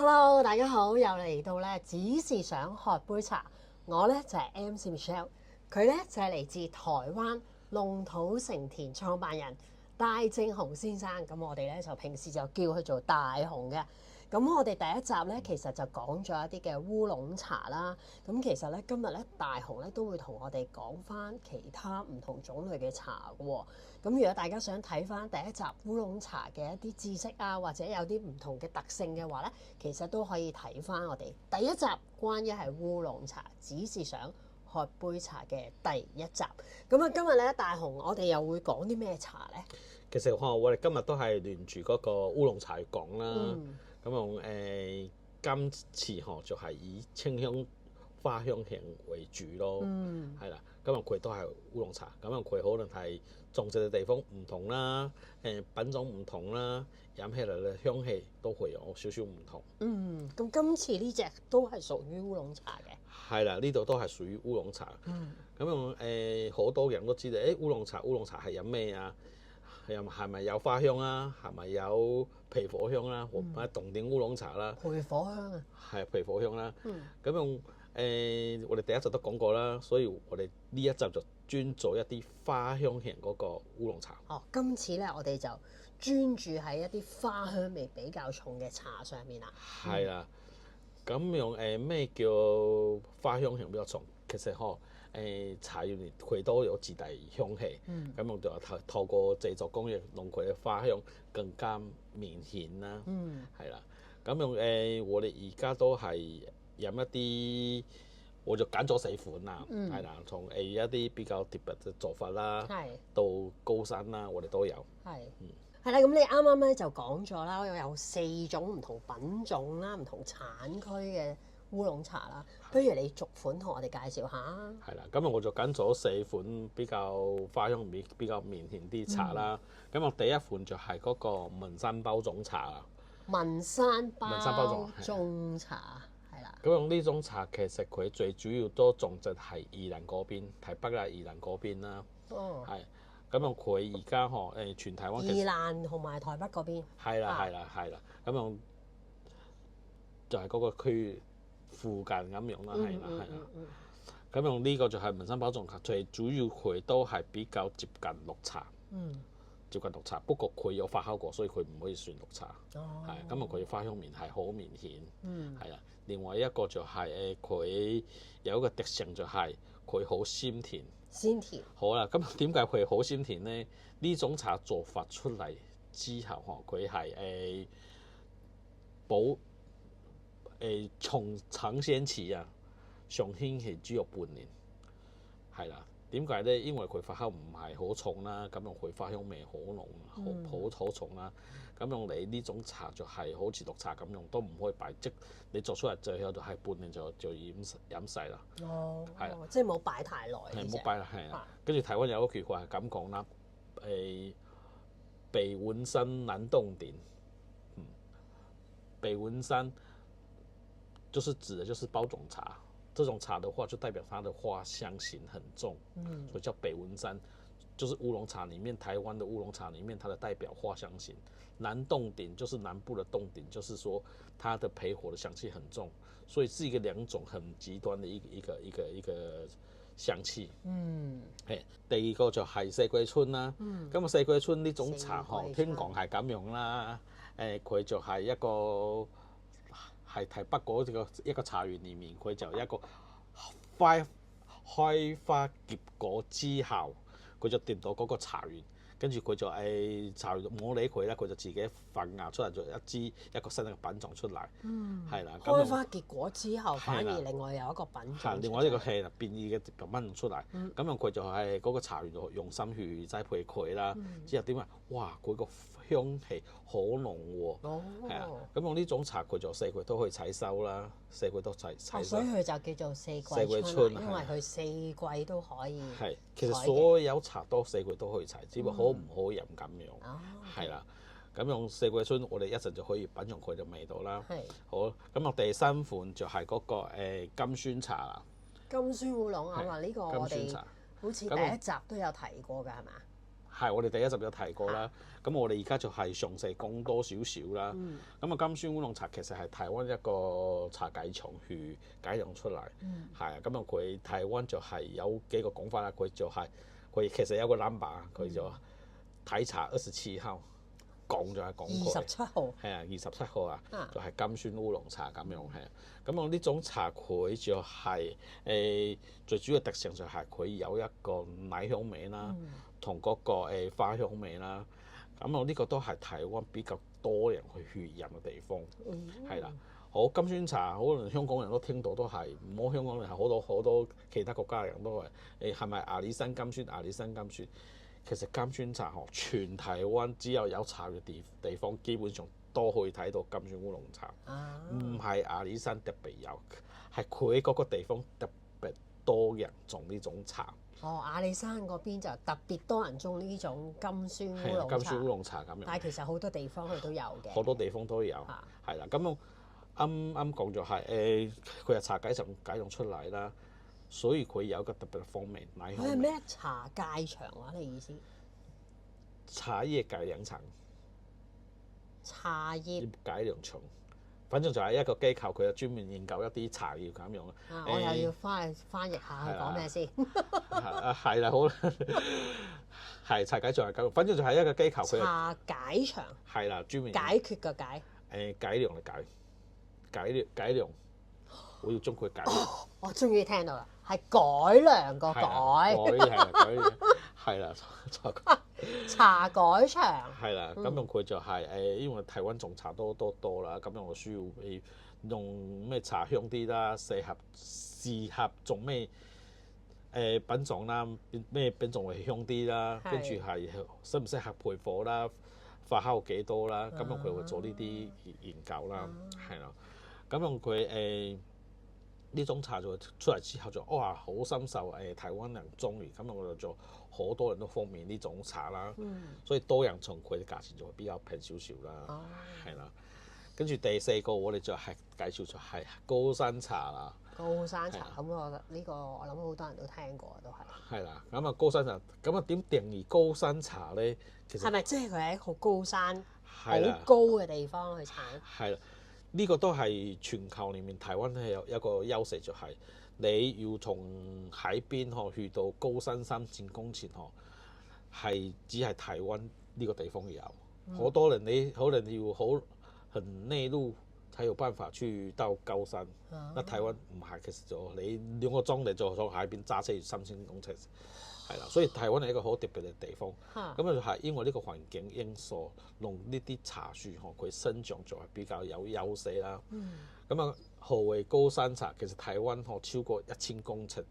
Hello，大家好，又嚟到咧，只是想喝杯茶。我咧就係 MC Michelle，佢咧就係嚟自台灣龍土成田創辦人戴正雄先生。咁我哋咧就平時就叫佢做大雄嘅。咁我哋第一集咧其實就講咗一啲嘅烏龍茶啦。咁其實咧今日咧大雄咧都會同我哋講翻其他唔同種類嘅茶嘅喎。咁如果大家想睇翻第一集烏龍茶嘅一啲知識啊，或者有啲唔同嘅特性嘅話咧，其實都可以睇翻我哋第一集關於係烏龍茶，只是想喝杯茶嘅第一集。咁啊，今日咧大雄，我哋又會講啲咩茶咧？其實我哋今日都係連住嗰個烏龍茶去講啦。咁用今次就係以清香花香型為主咯。係啦，咁佢都係烏龍茶，咁佢可能係種植嘅地方唔同啦，品種唔同啦，飲起嚟嘅香氣都會有少少唔同。咁今次呢隻都係屬於烏龍茶嘅。係啦，呢度都係屬於烏龍茶。咁用好多人都知道，烏龍茶係飲咩啊？係咪有花香啊？係咪有皮火香啦？或者凍頂烏龍茶啦？培火香啊！係皮火香啦。咁我哋第一集都講過啦，所以我哋呢一集就專做一啲花香型嗰個烏龍茶。今次咧我哋就專注喺一啲花香味比較重嘅茶上面啦。係啦。咁用咩叫花香型比較重？其實茶葉佢都有自帶香氣，咁我就透過製作工藝，令佢嘅花香更加明顯啦。係啦，咁用我哋而家都係飲一啲，我就揀咗4款啦。係啦，從一啲比較特別嘅做法啦，到高山啦，我哋都有。係啦，咁你啱啱咧就講咗啦，有4種唔同品種啦、唔同產區嘅烏龍茶啦。不如你逐款同我哋介紹下。係啦，咁我就揀咗4款比較花香比較明顯啲茶啦。咁我第一款就係嗰個文山包種茶啦。文山包種茶係啦。咁用呢種茶其實佢最主要都種植係宜蘭嗰邊，台北啊宜蘭嗰邊啦。係。咁樣佢而家全台灣宜蘭同埋台北嗰邊。係啦。咁樣就係嗰個區附近咁樣啦，係啦。咁樣呢個就係文山包種茶，最主要佢都係比較接近綠茶。接近綠茶，不過佢有發酵過，所以佢唔可以算綠茶。係，咁佢花香面係好明顯。係啦，另外一個就係佢有一個特性就係佢好鮮甜。好啦，咁點解佢好鮮甜呢？呢種茶做法出嚟之後，佢係從產鮮期啊，上興期只有半年。係啦，點解呢？因為佢發酵唔係好重啦，咁樣佢花香味好濃，好重啦。咁樣你呢種茶就係好似綠茶咁樣，都唔可以擺，即你做出嚟最後就係半年就飲晒啦。係即係冇擺太耐。冇擺啦，係啊。跟住台灣有一句話係咁講啦，北文山南凍頂。北文山就是指的就是包種茶。這種茶的話，就代表它的花香型很重，所以叫北文山，就是烏龍茶裡面，台灣的烏龍茶裡面，它的代表花香型。南凍頂就是南部的凍頂，就是說它的焙火的香氣很重，所以是一個兩種很極端的一個香氣。第二個就係四季春啦。咁四季春呢種茶聽講係咁樣啦，佢就係一個。係台北嗰一個茶園裏面，佢就一個開花結果之後，佢就掂到嗰個茶園，跟住佢就茶園冇理佢啦，佢就自己發芽出嚟，咗一個新嘅品種出嚟。係啦。開花結果之後，反而另外有一個品種。另外一個係變異嘅品種出嚟。咁樣佢就係嗰個茶園度用心去栽培佢啦。之後點啊？哇！佢個香氣好濃喎。係啊。咁用呢種茶，佢就4季都可以採收啦，4季都採收。所以佢就叫做四季春，因為佢4季都可以。係，其實所有茶都4季都可以採，只不過好唔好飲咁樣。係啦。咁用四季春，我哋一陣就可以品嚐佢嘅味道啦。好，咁我第3款就係嗰個金萱茶啦。金萱烏龍啊嘛，呢個我哋好似第一集都有提過㗎，係嘛？係我哋第一集有提過啦。咁我哋而家就係詳細講多少少啦。咁啊，金萱烏龍茶其實係台灣一個茶計廠去改良出嚟。係啊，咁啊佢台灣就係有幾個講法啦。佢就係佢其實有個 number，佢就台茶27號。講就係講過27號，係啊，27號啊，就係金萱烏龍茶咁樣係啊。咁我呢種茶佢就係最主要特性就係佢有一個奶香味啦，同嗰個花香味啦。咁我呢個都係台灣比較多人去飲嘅地方，係啦。好，金萱茶可能香港人都聽到都係，唔好香港人係好多其他國家嘅人都係係咪阿里山金萱？阿里山金萱？其實金萱茶全台灣只有茶嘅地方，基本上都可以睇到金萱烏龍茶。唔係阿里山特別有，係佢嗰個地方特別多人種呢種茶。阿里山嗰邊就特別多人種呢種金萱烏龍茶。金萱烏龍茶咁樣。但係其實好多地方佢都有嘅。好多地方都有，係啦。咁我啱講就係佢係茶改良出嚟啦。所以佢有一個特別嘅風味，奶香味。佢係咩茶界場啊？你意思？茶葉改良廠。茶葉改良廠，反正就係一個機構，佢就專門研究一啲茶葉咁樣。我又要翻譯下佢講咩先。係啦，好啦，係茶解場係咁，反正就係一個機構。佢茶解場。係啦，專門解決嘅解。改良嘅改良。我要將佢改良。我終於聽到啦，係改良個改。係啦，茶改場。係啦，咁樣佢就係因為台灣種茶多啦，咁樣我需要用咩茶香啲啦，適合種咩品種啦，咩品種會香啲啦，跟住係適唔適合焙火啦，發酵幾多啦，咁樣佢會做呢啲研究啦，係啦，咁樣佢呢種茶就出嚟之後就哇好深受台灣人中意，咁我就做好多人都風靡呢種茶啦，所以多人從佢嘅價錢就會比較平少少啦，係啦。跟住第四個我哋就係介紹就係高山茶啦。高山茶咁我呢個我諗好多人都聽過都係。係啦，咁啊高山茶，咁啊點定義高山茶咧？其實係咪即係佢喺好高山好高嘅地方去產？係啦。呢個都係全球裡面台灣係有一個優勢，就係你要從海邊去到高山3000公尺係只係台灣呢個地方有。好多人你可能要很內陸才有辦法去到高山。那台灣唔係，其實就你2個鐘你就從海邊揸車3000公尺。係啦，所以台灣係一個好特別嘅地方。咁就係因為呢個環境因素，令呢啲茶樹佢生長就係比較有優勢啦。咁啊，何謂高山茶？其實台灣超過1000公尺，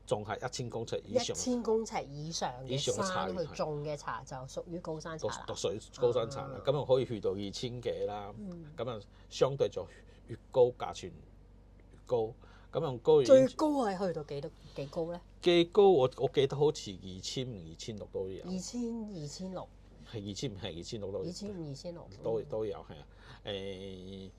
仲係1000公尺以上。1000公尺以上嘅山去種嘅茶就屬於高山茶啦。屬高山茶啦，咁啊可以去到2000幾啦。咁啊，相對就越高價錢越高。咁樣高最高係去到幾高咧？幾高我記得好似2500、2600都有。2600。係2600都有。2500、2600都有係啊。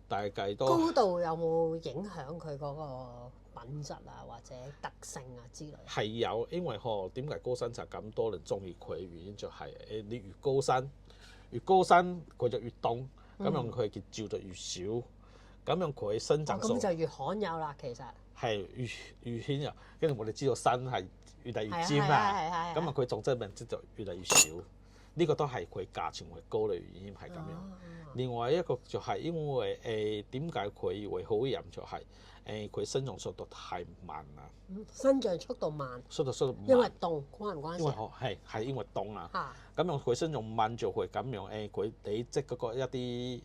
大計都高度有冇影響佢嗰個品質啊，或者特性啊之類？係有，因為點解高山茶咁多人中意佢嘅原因就係你越高山佢就越凍，咁樣佢嘅照就越少。咁樣佢生長數咁就越罕有啦，其實係越顯有，跟住我哋知道山係越嚟越尖啦，咁啊佢種質面積就越嚟越少，呢個都係佢價錢會高嘅原因係咁樣。另外一個就係因為點解佢會好飲就係佢生長速度太慢啦。生長速度慢，速度慢，因為凍關唔關事？因為係因為凍啊，咁樣佢生長慢就會咁樣佢地積嗰個一啲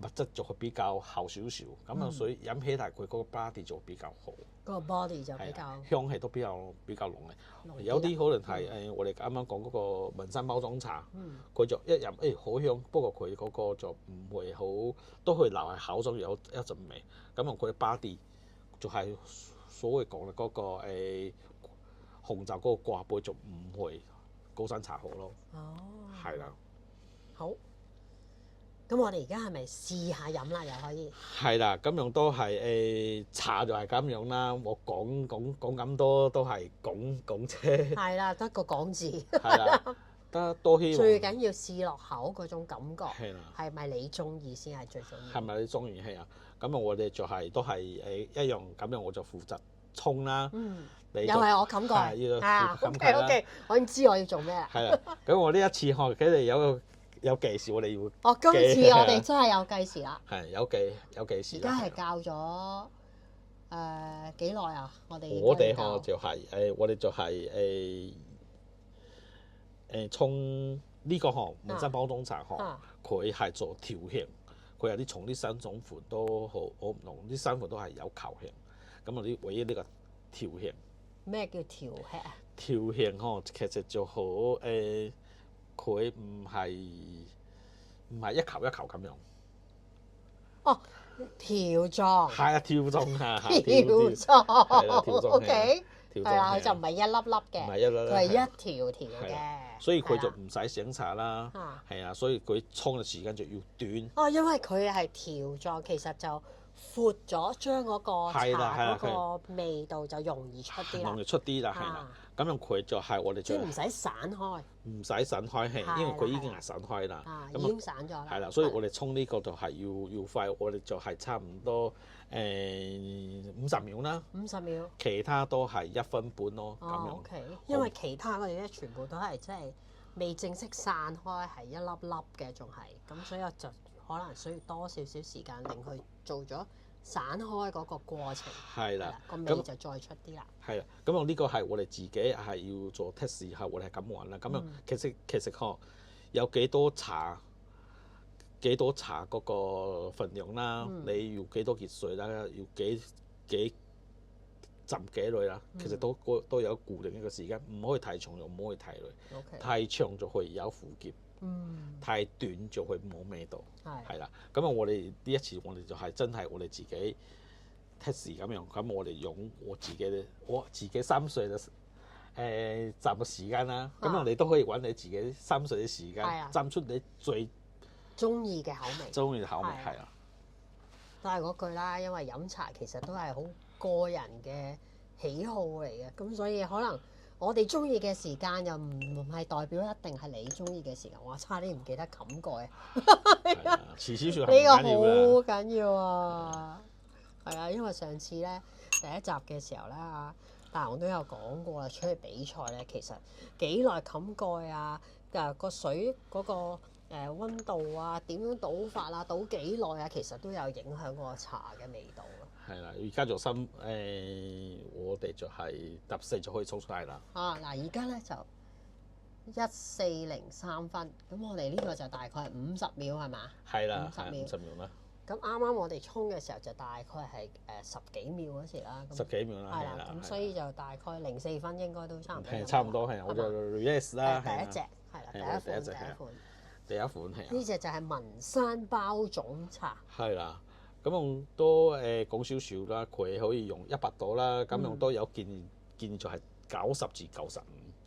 物質就會比較厚少少，咁樣所以飲起嚟佢嗰個 body 就比較好。個 body 就比較香氣都比較濃嘅。有啲可能係我哋啱啱講嗰個文山包裝茶，佢就一飲好香，不過佢嗰個就唔會好，都可以留喺口中有一陣味。咁啊佢 body 就係所謂講嘅嗰個紅酒嗰個掛杯就唔會高山茶好咯。哦，係啦。好。咁我哋而家係咪試下飲啦？又可以。係啦，咁樣都係茶就係咁樣啦。我講咁多都係講啫。係啦，得個講字。係啦，得多希望。最緊要試落口嗰種感覺，係啦，係咪你中意先係最重要？係咪你中意係啊？咁啊，我哋就係都係一樣咁樣，我就負責沖啦。又係我冚過。OK，我已經知我要做咩啦。係啦，咁我呢一次學佢哋有計時，我哋要。哦，今次我哋真係有計時啦。係有計時。而家係教咗幾耐啊？我哋就係沖呢個項文山包種茶項，佢係做調香，佢有啲從啲三種款都好唔同，啲三款都係有球香。咁我啲唯一呢個調香。咩叫調香啊？調香嗬，其實就好佢唔係一球一球咁樣。哦，條狀。係啊，條狀啊，條狀。係啦，條狀。OK。係啦，佢就唔係一粒粒嘅，唔係一粒粒，佢係一條條嘅。所以佢就唔使醒茶啦。係啊，所以佢沖嘅時間就要短。哦，因為佢係條狀，其實就闊咗，將嗰個茶嗰個味道就容易出啲啦。容易出啲啦，係啦。咁樣佢就係我哋即係唔使散開。唔使散開係，因為佢已經係散開啦。已經散咗啦。係啦，所以我哋沖呢個就係要快，我哋就係差唔多50秒啦。50秒。其他都係1分半咯。咁樣。OK。因為其他嗰啲咧，全部都係即係未正式散開，係一粒粒嘅，仲係咁，所以我就可能需要多少少時間令佢做咗散開嗰個過程。係啦，個味就再出啲啦。係啦，咁我呢個係我哋自己係要做 test 後，我哋係咁玩啦。咁樣其實呵，有幾多茶嗰個份量啦，你要幾多熱水啦，要幾浸幾耐啦，其實都有固定一個時間，唔可以太長又唔可以太耐。太長就會有苦澀，太短就會冇味道。係啦，咁啊，我哋呢一次我哋就係真係我哋自己 test 咁樣，咁我哋用我自己3歲嘅浸嘅時間啦，咁樣你都可以揾你自己3歲嘅時間，浸出你最中意嘅口味。中意嘅口味係啊，都係嗰句啦，因為飲茶其實都係好個人嘅喜好嚟嘅，咁所以可能我哋中意嘅時間又唔係代表一定係你中意嘅時間。我差啲唔記得冚過啊！遲少少呢個好緊要啊！係啊，因為上次咧第一集嘅時候咧大雄都有講過啦，出去比賽咧，其實幾耐冚蓋啊，個水嗰個溫度啊，點樣倒法啊，倒幾耐啊，其實都有影響個茶嘅味道咯。係啦，而家就我哋就係14就可以沖出嚟啦。嗱，而家咧就14:03，咁我哋呢個就大概係50秒係嘛？係啦，50秒啦。咁啱啱我哋沖嘅時候就大概係10幾秒嗰時啦。10幾秒啦，係啦，咁所以就大概04分應該都差唔多。係差唔多係，我就 relax 啦。第一隻係啦，第一款係。呢隻就係文山包種茶。係啦。咁樣都講少少啦，佢可以用100度啦，咁樣都有建議就係90至95。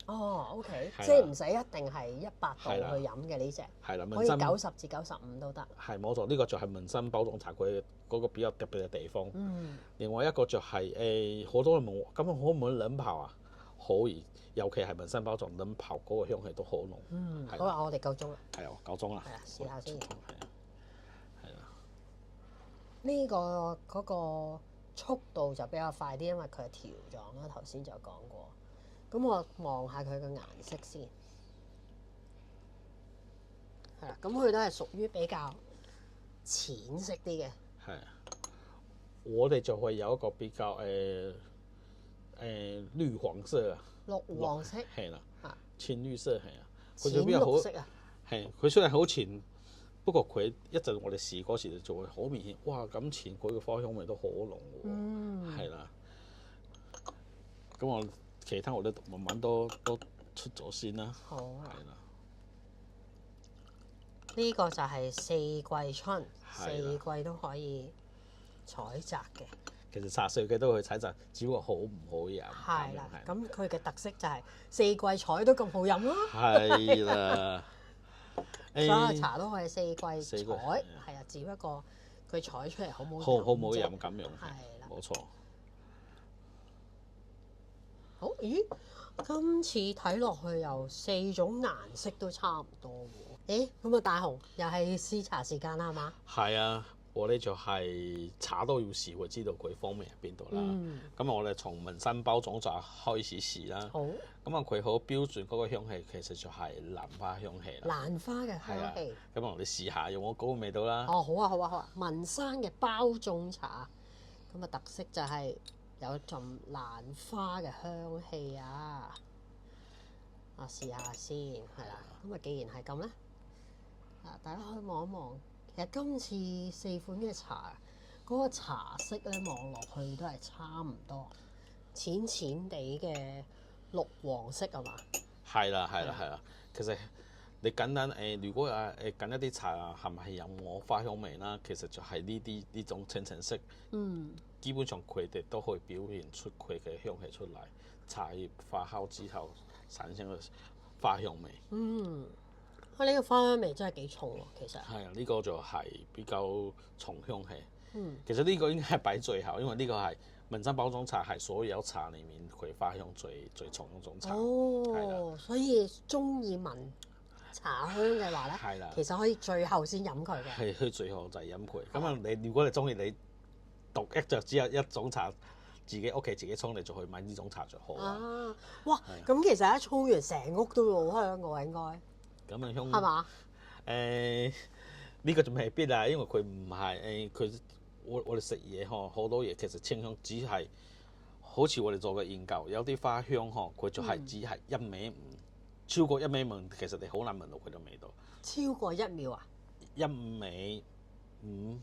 哦，OK，即係唔使一定係100度去飲嘅呢隻，係啦，可以90至95都得。係冇錯，呢個就係文山包種茶佢嗰個比較特別嘅地方。另外一個就係好多人問我，咁可唔可以冷泡啊？可以，尤其係文山包種冷泡嗰個香氣都好濃。好啦，我哋夠鐘啦。係啊，夠鐘啦。係啊，試下先。呢個嗰個速度就比較快啲，因為佢係條狀啦。頭先就講過，咁我望下佢嘅顏色先，係啦。咁佢都係屬於比較淺色啲嘅。係啊，我哋就會有一個比較綠黃色啊，綠黃色係啦，淺綠色係啊，佢就比較好色啊，係佢雖然好淺。不過佢一陣我哋試嗰時就會好明顯，哇！咁前佢嘅花香味都好濃喎，係啦。咁我其他我都慢慢都出咗先啦。好啊。係啦。呢個就係四季春，四季都可以採摘嘅。其實茶四季都可以採摘，只不過好唔好飲。係啦。咁佢嘅特色就係四季採都咁好飲咯。係啦。所有茶都可以四季四季採，係啊，只不過佢採出嚟好冇好唔好啫飲咁樣？係啦，冇錯。好，咦？今次睇落去又4種顏色都差唔多喎。咁啊，大雄又係試茶時間啦，係嘛？係啊，我咧就係茶都要試，會知道佢方面喺邊度啦。咁我哋從紋身包種茶開始試啦。好。咁啊，佢好標準嗰個香氣，其實就係蘭花香氣啦。蘭花嘅香氣。咁我哋試下用我嗰個味道啦。哦，好啊，好啊，好啊！文山嘅包種茶，咁啊特色就係有陣蘭花嘅香氣啊！試下先，係啦。咁啊，既然係咁咧，大家可以望一望。其實今次4款嘅茶，嗰個茶色咧望落去都係差唔多，淺淺地嘅綠黃色係嘛？係啦，係啦，係啦。其實你簡單如果揀一啲茶係咪有我花香味啦？其實就係呢種淺橙色。基本上佢哋都可以表現出佢嘅香氣出嚟。茶葉發酵之後產生嘅花香味。呢個花香味真係幾重喎，其實。係啊，呢個就係比較重香氣。其實呢個應該係擺最後，因為呢個係紋身包種茶係所有茶裡面佢花香最重嗰種茶。哦，所以中意聞茶香嘅話咧，係啦，其實可以最後先飲佢嘅。係去最後就係飲佢。咁啊，如果你中意你獨一隻只有一種茶，自己屋企自己沖，你就去買呢種茶就好啦。哇！咁其實一沖完成屋都會好香嘅喎，應該。咁啊香。係嘛？呢個就未必啊，因為佢唔係佢我哋食嘢好多嘢其實清香只係好似我哋做嘅研究，有啲花香佢就係只係1味5，超過1味5，其實你好難聞到佢嘅味道。超過1秒啊？1味5。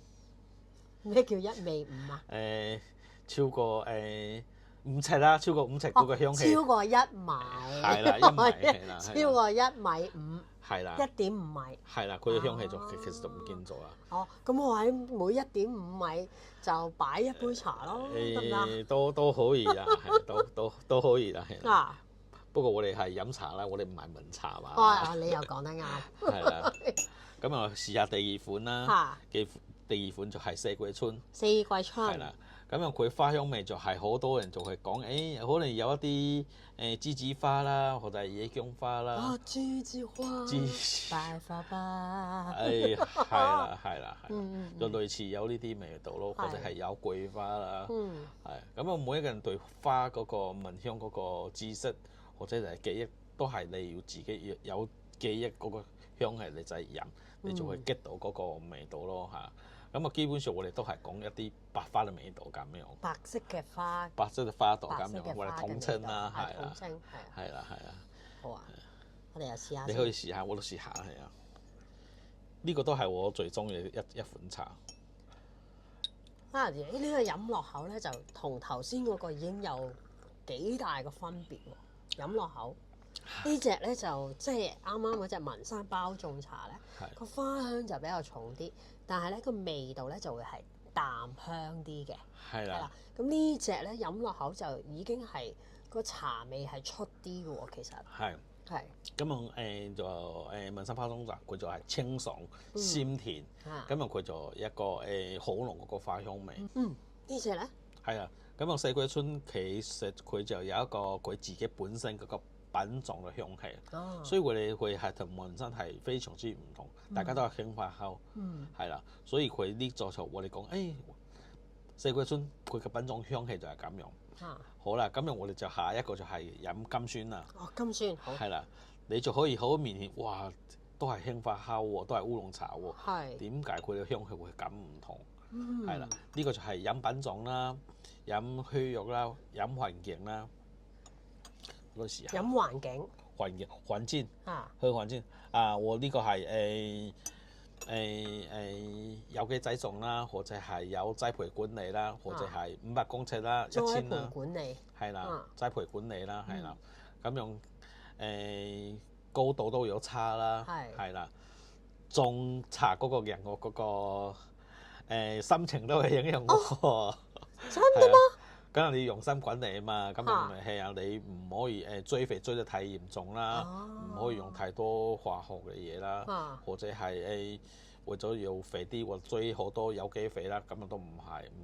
咩叫1味5啊？超過5尺啦，超過5尺嗰個香氣。超過1米。係啦，1米係啦。超過1米5。係啦。1.5米。係啦，佢嘅香氣就其實就唔見咗啦。哦，咁我喺每1.5米就擺一杯茶咯，得唔得？都可以啊，都可以啦。啊！不過我哋係飲茶啦，我哋唔係聞茶嘛。哦，你又講得啱。係啦。咁啊，試下第二款啦。第二款就係四季春。四季春。係啦。咁樣佢花香味就係好多人就係講，可能有一啲梔子花啦，或者係野薑花啦。啊，梔子花。白花吧。係啦，係啦，係。就類似有呢啲味道咯，或者係有桂花啦。係。咁啊，每一個人對花嗰個聞香嗰個知識或者係記憶，都係你要自己要有記憶嗰個香氣，你就係飲，你就會 get 到嗰個味道咯嚇。咁啊，基本上我哋都係講一啲白花嘅味道咁樣。白色嘅花。白色嘅花朵咁樣，我哋統稱啦，係啦。統稱係。係啦，係啦。好啊，我哋又試下。你可以試下，我都試下，係啊。呢個都係我最中意嘅一款茶。呢個飲落口咧，就同頭先嗰個已經有幾大個分別喎。飲落口呢隻咧就即係啱啱嗰隻文山包種茶咧，個花香就比較重啲。但係咧個味道咧就會係淡香啲嘅，係啦。咁呢隻咧飲落口就已經係個茶味係出啲嘅喎，其實係。咁就文山包種茶，佢就係清爽鮮甜，咁佢就一個好濃嗰個花香味。呢隻咧係啊，咁四季春其實佢就有一個佢自己本身嗰個品種嘅香氣，所以佢係同紋身係非常之唔同，大家都係輕發酵，係啦，所以佢呢座就我哋講，四季春佢嘅品種香氣就係咁樣。好啦，咁樣我哋就下一個就係飲金萱啦。金萱好。係啦，你就可以好明顯，哇，都係輕發酵喎，都係烏龍茶喎。係。點解佢嘅香氣會咁唔同？係啦，呢個就係飲品種啦，飲虛肉啦，飲環境啦。嗰時飲環境。環境。去環境。我呢個係有機栽種啦，或者係有栽培管理啦，或者係500公尺啦，1000啦。栽培管理。係啦，栽培管理啦，係啦。咁樣高度都有差啦，係啦。種茶嗰個人嗰個心情都係影響喎。真嘅嗎？咁你用心管理啊嘛，咁係啊，你唔可以追肥追得太嚴重啦，唔可以用太多化學嘅嘢啦，或者係為咗要肥啲或追好多有機肥啦，咁啊都唔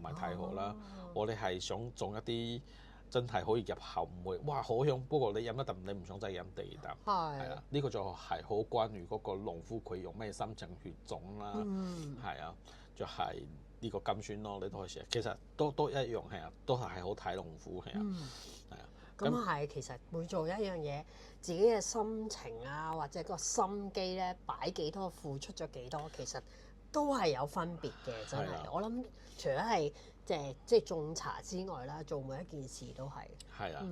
係太好啦。我哋係想種一啲真係可以入口，唔會哇好香，不過你飲一啖你唔想再飲第二啖。係啊，呢個就係好關於嗰個農夫佢用咩心情去種啦。係啊，就係呢個甘酸咯，你都可以試。其實都一樣係啊，都係好睇農夫係啊，係啊。咁係，其實每做一樣嘢，自己嘅心情啊，或者個心機咧，擺幾多，付出咗幾多，其實都係有分別嘅，真係。我諗除咗係即係種茶之外啦，做每一件事都係。係啊。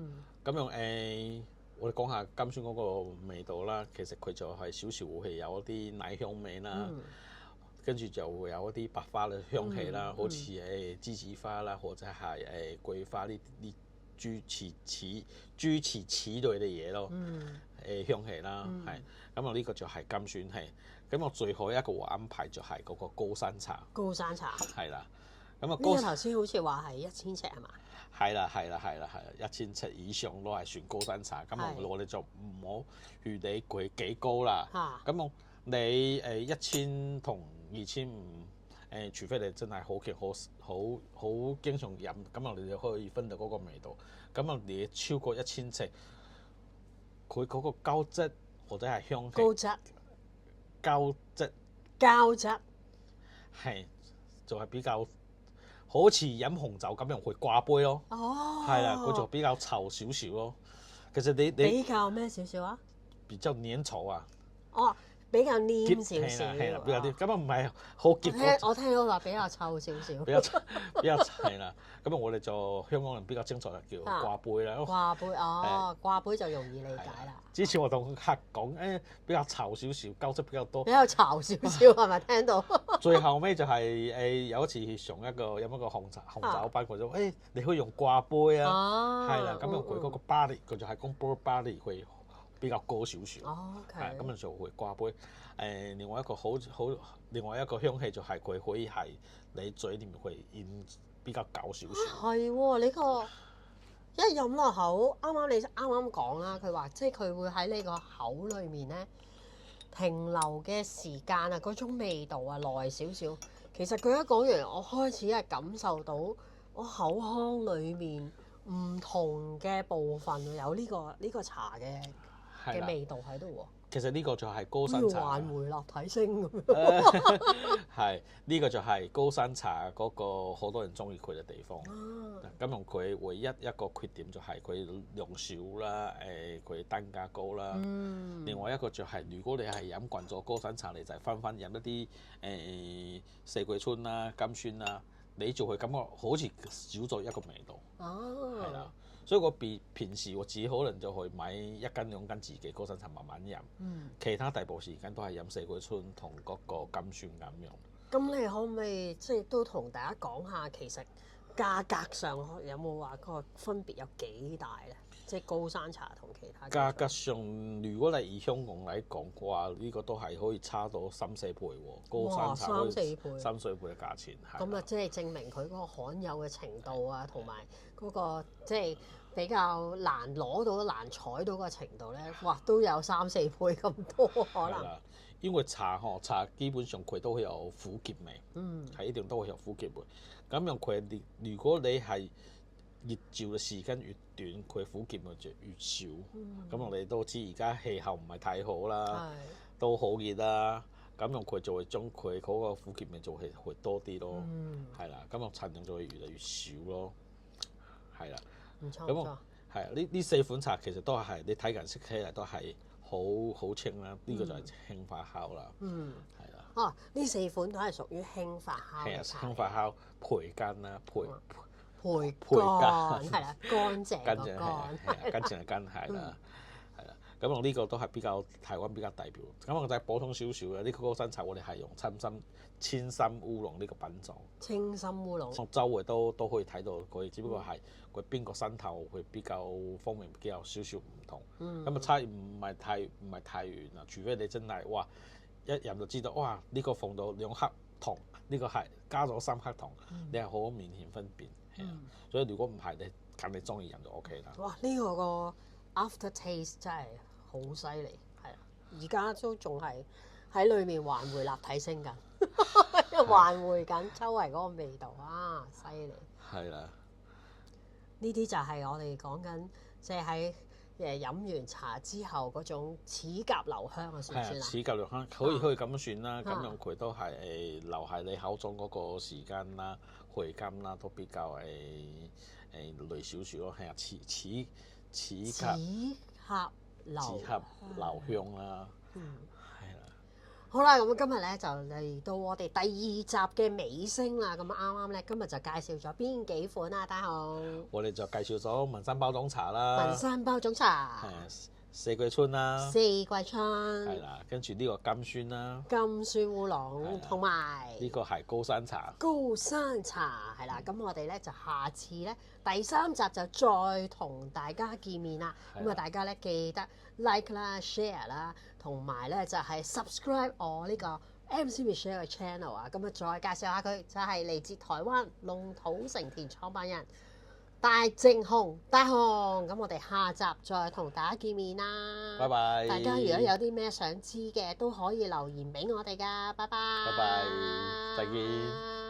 咁樣我哋講下甘酸嗰個味道啦。其實佢就係少少會有一啲奶香味啦，跟住就會有一啲百花嘅香氣啦，好似梔子花啦，或者係桂花呢啲。諸如此類嘅嘢咯，香氣啦，係咁啊！呢個就係甘酸氣。咁我最後一個安排就係嗰個高山茶。高山茶係啦，咁啊，呢個頭先好似話係1000尺係嘛？係啦，1000尺以上都係算高山茶。咁我哋就唔好預理佢幾高啦。咁我你1000同2500。除非你真係好勁，好經常飲，咁啊你就可以分到嗰個味道。咁啊你超過1000尺，佢嗰個膠質或者係香氣。膠質係就係比較好似飲紅酒咁樣去掛杯咯。係啦，佢就比較稠少少咯。其實你比較咩少少啊？比較粘稠啊。比較黏少少，係啦，比較黏，咁啊唔係好澀。我聽到話比較臭少少，比較係啦。咁啊，我哋就香港人比較精彩叫掛杯啦。掛杯掛杯就容易理解啦。之前我同客講比較稠少少，膠質比較多。比較稠少少係咪聽到？最後尾就係有一次上飲一個紅酒班，佢就你可以用掛杯啊，係啦，咁樣佢嗰個 body 佢就係講 body 佢。比較高少少，係咁就會掛杯。另外一個另外一個香氣就係佢可以係你嘴裡面會比較搞少少。係喎，呢個一飲落口，你啱啱講啦，佢話即係佢會喺你個口裡面咧停留嘅時間啊，嗰種味道啊耐少少。其實佢一講完，我開始係感受到我口腔裡面唔同嘅部分有呢個茶嘅味道喺度喎。其實呢個就係高山茶。要挽回立體聲咁樣。係呢個就係高山茶嗰個好多人中意佢嘅地方。咁用佢唯一一個缺點就係佢量少啦，佢單價高啦。另外一個就係如果你係飲慣咗高山茶，你就係翻飲一啲四季春啦、甘酸啦，你就會感覺好似少咗一個味道。係啦。所以我平時我自己可能就去買1斤2斤自己高山茶慢慢飲，其他大部分時間都係飲四季春同嗰個甘酸咁樣。咁你可唔可以即係都同大家講下，其實價格上有冇話個分別有幾大咧？即係高山茶同其他價格上，如果你以香港嚟講嘅話，呢個都係可以差到3-4倍喎。高山茶3-4倍嘅價錢。咁啊，即係證明佢嗰個罕有嘅程度啊，同埋嗰個即係比較難攞到、難採到嘅程度咧，哇，都有3-4倍咁多可能。因為茶基本上佢都會有苦澀味，係一定都會有苦澀味。咁樣佢如果你係日照嘅時間越短，佢苦澀味就越少。咁我哋都知而家氣候唔係太好啦，都好熱啦。咁樣佢就會將佢嗰個苦澀味就會多啲咯，係啦。咁樣產量就會越嚟越少咯，係啦。唔錯，咁係啊，呢4款茶其實都係你睇顏色起嚟都係好清啦。呢個就係輕發酵啦，係啦。哦，呢4款都係屬於輕發酵嘅茶。輕發酵培根啦，培根係啦，乾淨個乾，乾淨嘅乾係啦，係啦。咁我呢個都係比較台灣比較代表。咁我再補充少少嘅呢個高山茶，我哋係用青心烏龍呢個品種。青心烏龍，從周圍都可以睇到佢，只不過係佢邊個山頭會比較風味比較少少唔同。咁啊差唔係太遠啦，除非你真係哇一飲就知道哇呢個放到2克銅，呢個係加咗3克銅，你係好明顯分別。所以如果唔係，你揀你中意飲就 OK 啦。哇！呢個 after taste 真係好犀利，係啊！而家都仲係喺裏面環迴立體聲緊，環迴緊周圍嗰個味道啊，犀利！係啦，呢啲就係我哋講緊，即係喺飲完茶之後嗰種齒頰留香啊，算唔算啊？齒頰留香可以咁算啦，咁樣佢都係留喺你口中嗰個時間啦、回甘啦，都比較耐少少咯。係啊，齒頰留香啦，係啦。好啦，咁今日咧就嚟到我哋第2集嘅尾聲啦。咁啱啱咧今日就介紹咗邊幾款啊，大雄？我哋就介紹咗文山包種茶啦，文山包種茶，四季春啦，四季春，係啦，跟住呢個金萱啦，金萱烏龍，同埋呢個係高山茶，高山茶係啦。咁我哋咧就下次咧第3集就再同大家見面啦。咁啊，大家咧記得 like 啦、share 啦，同埋咧就係 subscribe 我呢個 MC Michelle 嘅 channel 啊。咁啊，再介紹下佢，就係嚟自台灣龍土成田創辦人大正雄大雄。咁我哋下集再同大家見面啦。拜拜。大家如果有啲咩想知嘅，都可以留言俾我哋㗎。拜拜。拜拜，再見。